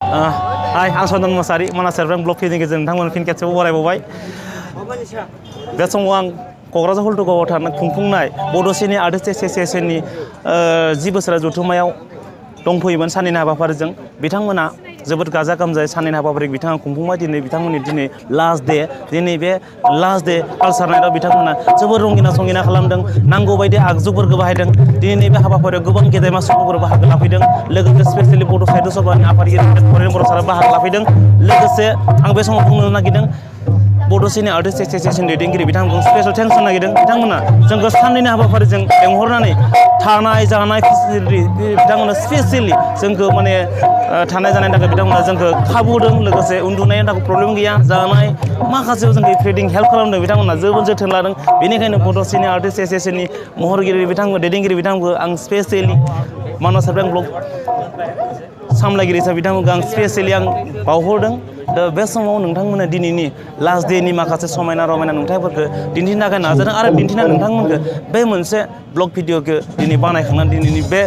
हाय आं चन्दन मोसाहारि मानास सेरफां ब्लक पेजनि गेजेरजों नोंथांमोन फिन खेबसेबाव बरायबावबाय बे समाव आं क'क्राझार हल्टुगावआव थानानै खुंफुंनाय बड'सेनि आर्टिस्ट एस'सिएशननि 10 बोसोरा जथुम्मायाव दंफैयोमोन सानैनि हाबाफारिजों बिथांमोना जोबोद गाजा गोमजायै सानैनि हाबाफारि बिथाङा खुंफुंबाय बिथांमोननि दिनै लास्ट डे दिनै बे लास्ट डे कालचार नाइटआव बिथांमोना जोबोद रंगिना संगिना खालामदों नांगौ बायदि आगजुफोरखौ बाहायदों दिनैनि बे हाबाफारियाव गोबां गेदेमा सुबुंफोर बाहागो लाफैदों लोगोसे स्पेसियेलि बड' साहित्य सभानि आफादगिरि फरेन बर' सारा बाहागो लाफैदों लोगोसे आं बे समाव बुंनो नागिरदों बड'सेनि आर्टिस्ट एस'सिएशन दैदेनगिरि बिथांमोनखौ स्पेसियेल थेंक्स होनो नागिरदों बिथांमोना जोंखौ सानैनि हाबाफारिजों लेंहरनानै थानाय जानाय फेसिलिटि बिथांमोना स्पेसियेलि जोंखौ माने थानाय जानायनि थाखाय बिथांमोना जोंखौ खाबु होदों लोगोसे उन्दुनायनि थाखाय प्रब्लेम गैया जानाय माखासेयाव जोंखौ ट्रेडिं हेल्प खालामदों बिथांमोना जोबोद जोथोन लादों बेनिखायनो बड'सेनि आर्टिस्ट एस'सिएशननि महरगिरि बिथांमोन दैदेनगिरि बिथांमोनखौ आं स्पेसियेलि मानास सेरफां ब्लक सामलायगिरि हिसाबै बिथांमोनखौ आं स्पेसियेलि आं बावहरदों दा बे समाव नोंथांमोना दिनैनि लास्ट डेनि माखासे समायना रमायना नुथायफोरखौ दिन्थिनो थाखाय नाजादों आरो दिन्थिना नोंथांमोनखौ बे मोनसे ब्लग भिडिअखौ दिनै बानायखांनानै दिनैनि बे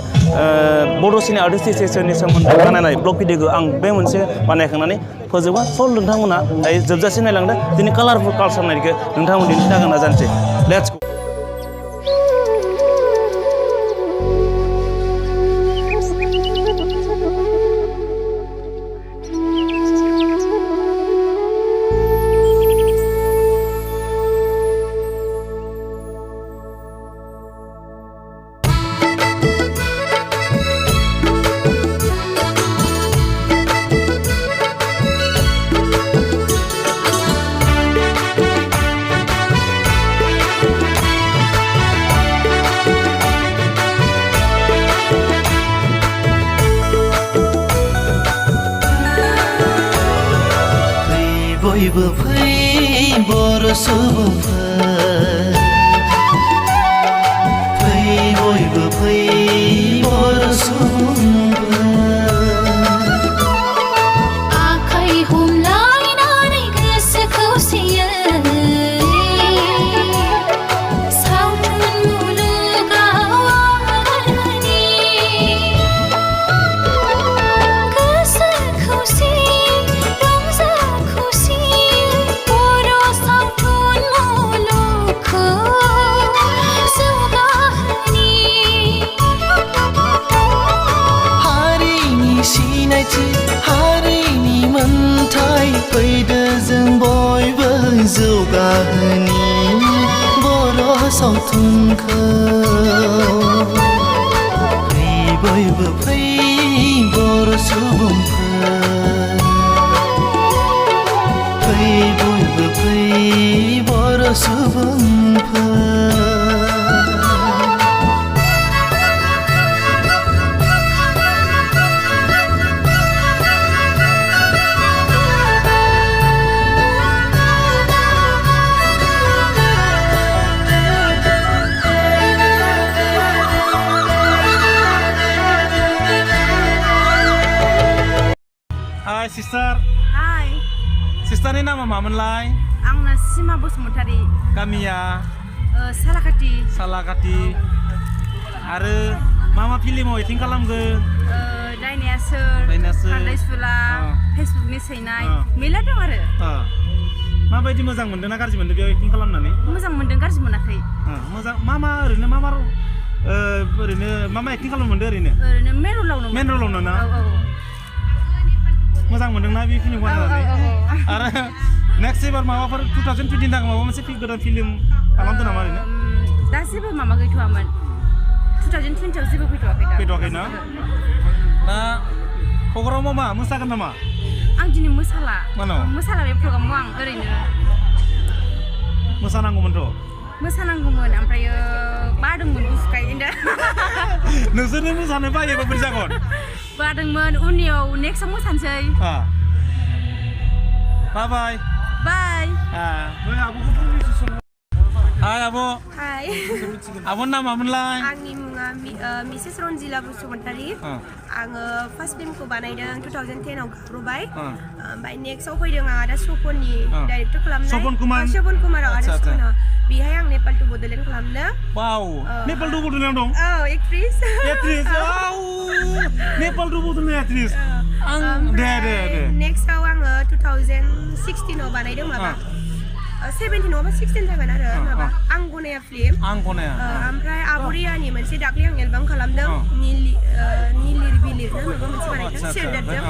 बड'सेनि आर्टिस्ट एस'सिएशननि सोमोन्दै बानायनाय ब्लग भिडिअखौ आं बे मोनसे बानायखांनानै फोजोबगोन स' नोंथांमोना दायो जोबजासिम नायलांदो दिनै कालारफुल कालचार नाइटखौ नोंथांमोन दिन्थिनो थाखाय नाजानोसै लेट्स गो बयबो फै बर' सुबुंफोर फै बयबो फै बर' सुबुंफोर आखाइ हमलायनानै गोसो खौसेयै सावथुन मुलुगाव आगानहोनि गोसो खौसे हारिनि मोन्थाय फैदो जों बयबो जौगाहोनि बर' सावथुनखौ फै बयबो फै बर' सुबुंफोर फै बयबो फै बर' सुबुंफोर हाय सिस्टार हाय सिस्टारनि नामा मामोनलाय आंना सिमा बसुमतारी गामिया सालाकाटि आरो मा फिल्माव एक्टिं खालामगो दायनाया सोर खारदै सुला फेसबुकनि सैनाय मेला दं आरो माबायदि मोजां मोनदों ना गाज्रि मोनदों बेयाव एक्टिं खालामनानै मोजां मोनदों गाज्रि मोनाखै मोजां मा ओरैनो मा एक्टिं खालामनो मोनदों ओरैनो मेन रलावनो ना मोजां मोनदोंना बे फिल्मखौ नायनानै आरो नेक्स्ट एबार माबाफोर 2020 थाखाय माबा मोनसे गोदान फिल्म खालामदों नामा ओरैनो दा जेबो माबा गैथ'वामोन 2020 आव जेबो फैथ'वाखै ना दा प्रग्रामाव मा मोसागोन नामा आं दिनै मोसाला बे प्रग्रामाव आं ओरैनो मोसानांगौमोन ओमफ्रायो बादोंमोन गुफुखायनो नोंसोरनो मोसानो बायोबा बोरै जागोन बादोंमोन उननियाव नेक्स्टआव मोसानोसै बाय हाय आब' हाय आब'नि नामा मामोनलाय आंनि मुङा मिसेस रन्जिला बसुमतारी आङो फार्स्ट फिल्मखौ बानायदों 2010 आव गाब्रबाय ओमफ्राय नेक्स्टआव फैदों आं आदा सपननि डाइरेक्टर खालामनाय सपन कुमाराव आदा सपना बेहाय आं नेपाल टु बड'लेण्ड खालामदों वाव नेपाल टु बड'लेण्ड दं एक्ट्रेस वाव नेपाल टु बड'लेण्ड एक्ट्रेस आं दे 2016 आव बानायदों माबा 17 नङाबा 16 जागोन आरो माबा आं गनाया फिल्म आं गनाया ओमफ्राय आबरियानि मोनसे दाख्लै आं एलबाम खालामदों निलिर बिलिरनो माबा मोनसे बानायदों सेरदारजों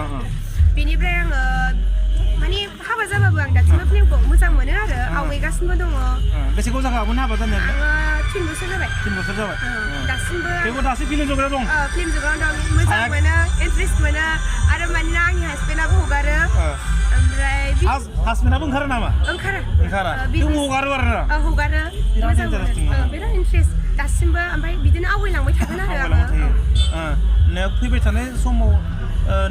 बेनिफ्राय आङो माने हाबा जाबाबो आं दासिमबो फिल्मखौ मोजां मोनो आरो आवगायगासिनो दङ बेसे गोबाव जाखागोन हाबा जानाया आङो 3 बोसोर जाबाय 3 बोसोर जाबाय दासिमबो थेवबो दासो फिल्म जग्रायाव दं फिल्म जगाव दं मोजां मोनो इन्ट्रेस्ट मोनो आरो मानोना आंनि हासबेन्डआबो हगारो ओमफ्राय हासबेन्डआबो ओंखारो नामा ओंखारा थेवबो हगारो आरो हगारो मोजां मोनो बिराद इन्ट्रेस्ट दासिमबो ओमफ्राय बिदिनो आवगायलांबाय थागोन आरो आङो फैबाय थानाय समाव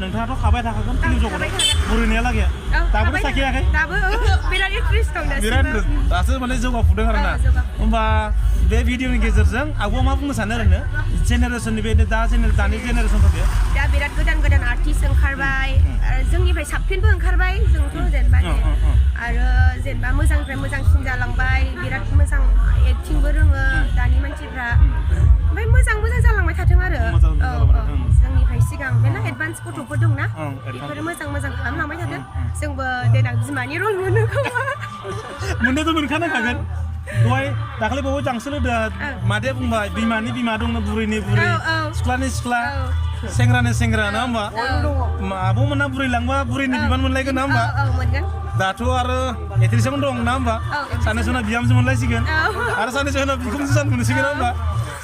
नोंथाङाथ' खाबाय थाखागोन फिल्म जगताव बुरैनायालागै दाबो साखियाखै दाबो बिराद इन्ट्रेस्ट दं बिराद दासो माने जौगाफुदों आरोना होमबा बे भिडिअनि गेजेरजों आब'आ मा बुंनो सानो ओरैनो जेनेरेसननि बे दानि जेनेरेसनफोरखौ दा बिराद गोदान आर्टिस्ट ओंखारबाय जोंनिफ्राय साबसिनबो ओंखारबाय जोंथ' जेनेबा आरो जेनेबा मोजांनिफ्राय मोजांसिन जालांबाय बिराद मोजां एक्टिंबो रोङो दानि मानसिफ्रा ओमफ्राय मोजां जालांबाय थाथों आरो जोंनिफ्राय सिगां मेरला एडभान्स गथ'फोर दंना बेफोरो मोजां खालामलांबाय थादों जोंबो देनां बिमानि रल मोनो खोमा मोननोथ' मोनखानांखागोन दहाय दाखालि बावै जांसो लोदो मादैया बुंबाय बिमानि बिमा दङ बुरैनि बुरै सिख्लानि सिख्ला सेंग्रानि सेंग्रा ना होमबा आब'मोना बुरैलांबा बुरैनि बिबान मोनलायगोन ना होमबा दाथ' आरो एक्ट्रिसआबो दं ना होमबा सानैसो उनाव बिहामजो मोनलायसिगोन आरो सानैसो उनाव बिखुनजो जानो मोनसिगोन ना होमबा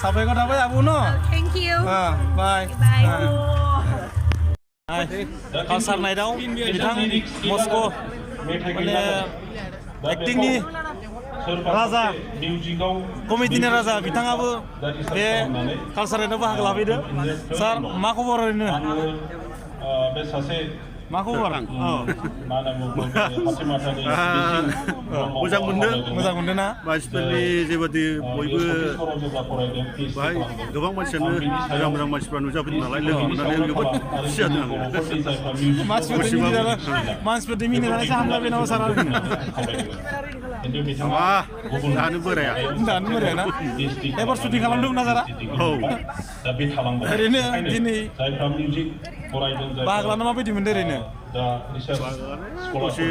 साबायखर थाबाय आब' न थेंक इउ बाय कालसार नाइटआव बिथां मस्क' माने एक्टिंनि राजा कमेडिनि राजा बिथाङाबो बे कालसार नाइटआव बाहागो लाफैदों सार मा खबर ओरैनो मा खबर मोजां मोनदों ना मानसिफोरनि जेबादि बयबो बाहाय गोबां मानसियानो मोजां मानसिफ्रा नुजाफैदों नालाय लोगो मोननानै जोबोद खुसि जादों मानसिफोरनि मिनिनानैसो हामलायबाय नामा सार दानो बोराया ना एबार सुटिं खालामदोंमोन ना सारा औ ओरैनो दिनै बाहागो लाना माबायदि मोनदों ओरैनो दसे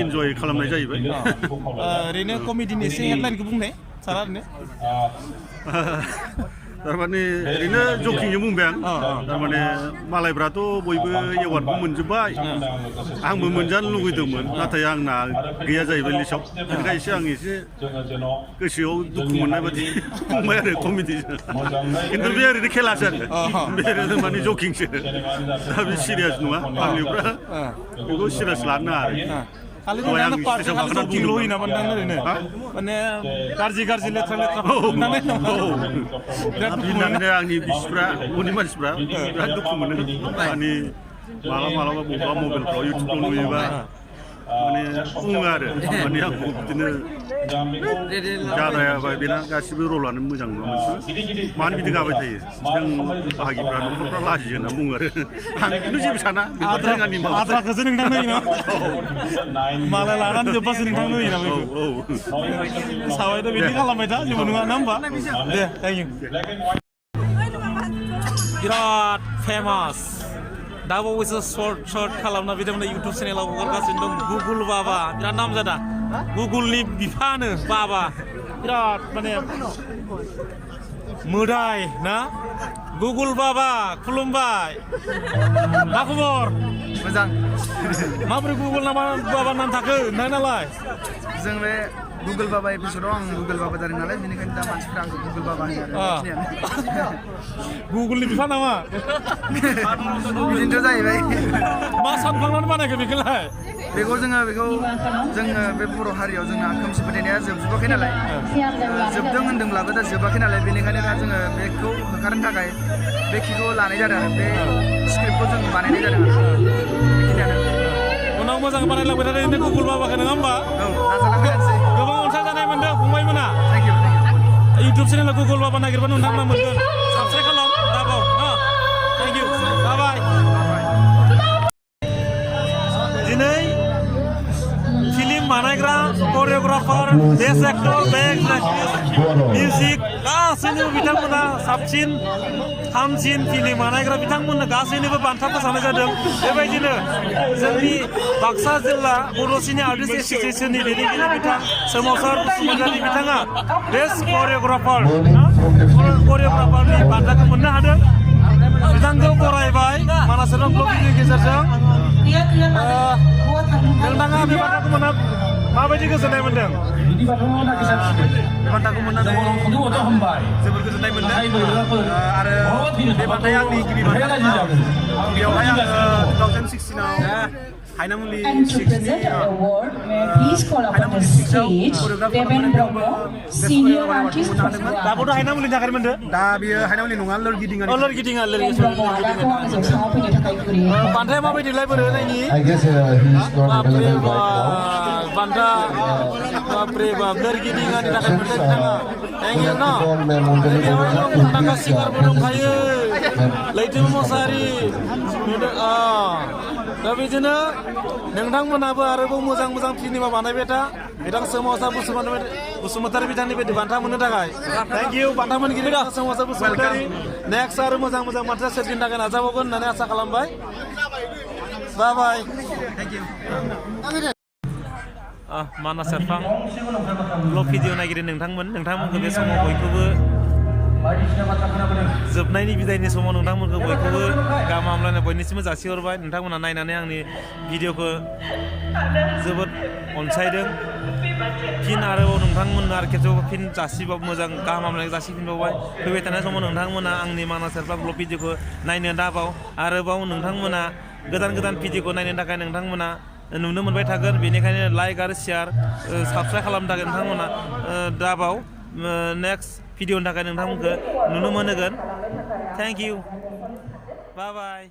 इन्जय खालामनाय जाहैबाय ओरैनो कमेडिनि एसे हेडलाइनखौ बुंनाय सारा ओरैनो थारमाने ओरैनो जकिंजों बुंबाय आं थारमाने मालायफ्राथ' बयबो एवार्डबो मोनजोब्बाय आंबो मोनजानो लुगैदोंमोन नाथाय आंना गैया जाहैबाय लिस्टआव बेनिखायनो एसे आं एसे गोसोआव दुखु मोननाय बादि बुंबाय आरो कमेडिजों खिन्थु बे ओरैनो खेलासो आरो बे माने जकिंसो दा बे सिरियास नङा आंनिफ्रा बेखौ सिरियास लानो नाङा आरो माने गाज्रि लेथ्रा आंनि बिसिफ्रा न'नि मानसिफ्रा बिराद दुखु मोनो माने मालाबा बबेबा मबाइलफ्राव इउटुबफ्राव नुयोबा माने बुङो आरो माने आंखौ बिदिनो जाद्रायाबा बेना गासिबो रलानो मोजां नङा मोनसे मानो बिदि गाबाय थायो जों बाहागिफ्रा न'खरफ्रा लाजियो होनना बुङो आरो आं खिन्थु जेबो साना आद्राखौसो नोंथां नुयो मालाय लानानै जोब्बासो नोंथां नुयो ना बेखौ साबायथ' बिदि खालामबाय था जेबो नङा ना होमबा दे थेंक इउ बिराद फेमास दा बावैसो सर्ट खालामना बिथांमोना इउटुब चेनेलाव हगारगासिनो दं गुगल बाबा बिराद नाम जादा गुगलनि बिफानो बाबा बिराद माने मोदाय ना गुगल बाबा खुलुमबाय मा खबर मोजां माबोरै गुगल बाबा नाम थाखो नालाय जों बे गुगल बाबा एपिसोडआव आं गुगल बाबा जादों नालाय बेनिखायनो दा मानसिफ्रा आंखौ गुगल बाबा होनो आरो गुगलनि बिफा नामा बिदिनोथ' जाहैबाय मा सानफ्लांनानै बानायखो बेखौलाय जोङो बे बर' हारियाव जोंना खोमसि फोथायनाया जोबजोबाखै नालाय जोबदों होन्दोंब्लाबो दा जोबाखै नालाय बेनिखायनो दा जोङो बेखौ होखारनो थाखाय बे किखौ लानाय जादों आरो बे स्क्रिप्टखौ जों बानायनाय जादों बेखिनियानो उनाव मोजां बानायलांबाय थादों गुगल बाबाखौ नङा होमबा औ नाजालांबाय थानोसै गोबां अनसायजानाय मोनदों फंबायमोना थेंक इउ इउटुब चेनेलाव गुगल बाबा नागिरबा नोंथांमोना मोनगोन साबस्क्राइब खालाम दाबाव थेंक इउ बाय दिनै फिल्म बानायग्रा choreographer best actor best music गासैनिबो बिथांमोना साबसिन हामसिन फिल्म बानायग्रा बिथांमोननो गासैनिबो बान्था फोसावनाय जादों बेबायदिनो जोंनि बाक्सा जिल्ला बड'सिनि आर्टिस्ट एस'सियेसननि दैदेनगिरि बिथां सोमावसार बसुमतारी बिथाङा बेस्ट करिय'ग्राफारनि बान्थाखौ मोननो हादों बिथांखौ बरायबाय मानास सेरफां ब्लकनि गेजेरजों नोंथाङा बे बान्थाखौ मोनना माबायदि गोजोननाय मोन्दों बे बान्थाखौ मोननानै जोबोर गोजोननाय मोन्दों आरो बे बान्थाया आंनि गिबि बान्था बेवहाय आङो 2016आव हायनामुलि दाबोथ' हायनामुलिनि थाखाय मोनदों दा बियो हायनामुलि नङा लोरगिदिङा बान्थाया माबायदिलाय बोरै होनायनि बान्था बाप्रे बाप लोरगिदिङानि थाखाय मोनदों बिथाङा थेंक इउ ना मुंदांखा सिंगारबो दंखायो लैथो मोसाहारि दा बिदिनो नोंथांमोनाबो आरोबाव मोजां मोजां सिनेमा बानायबाय था बिथां सोमावसार बसुमतारी बिथांनि बायदि बान्था मोननो थाखाय थेंक इउ बान्था मोनगिरि सोमावसार बसुमतारी नेक्स्ट आरो मोजां मोजां बान्था सोरजिनो थाखाय नाजाबावगोन होननानै आसा खालामबाय बाय बाय थेंक इउ मानास सेरफां ब्लग भिडिअ नायगिरि नोंथांमोनखौ बे समाव बयखौबो जोबनायनि बिदायनि समाव नोंथांमोनखौ बयखौबो गाहाम हामलायनाय बयनिसिमबो जासिहरबाय नोंथांमोना नायनानै आंनि भिडिअखौ जोबोद अनसायदों फिन आरोबाव नोंथांमोननो आरो खेबसेबाव फिन जासिबाव मोजां गाहाम हामलायनाय जासिफिनबावबाय फैबाय थानाय समाव नोंथांमोना आंनि मानास सेरफां ब्लग भिडिअखौ नायनो दाबाव आरोबाव नोंथांमोना गोदान भिडिअखौ नायनो थाखाय नोंथांमोना नुनो मोनबाय थागोन बेनिखायनो लाइक आरो शेयार साबस्क्राइब खालामनो थाखाय नोंथांमोना दाबाव नेक्स्ट भिडिअनि थाखाय नोंथांमोनखौ नुनो मोनगोन थेंक इउ बाय बाय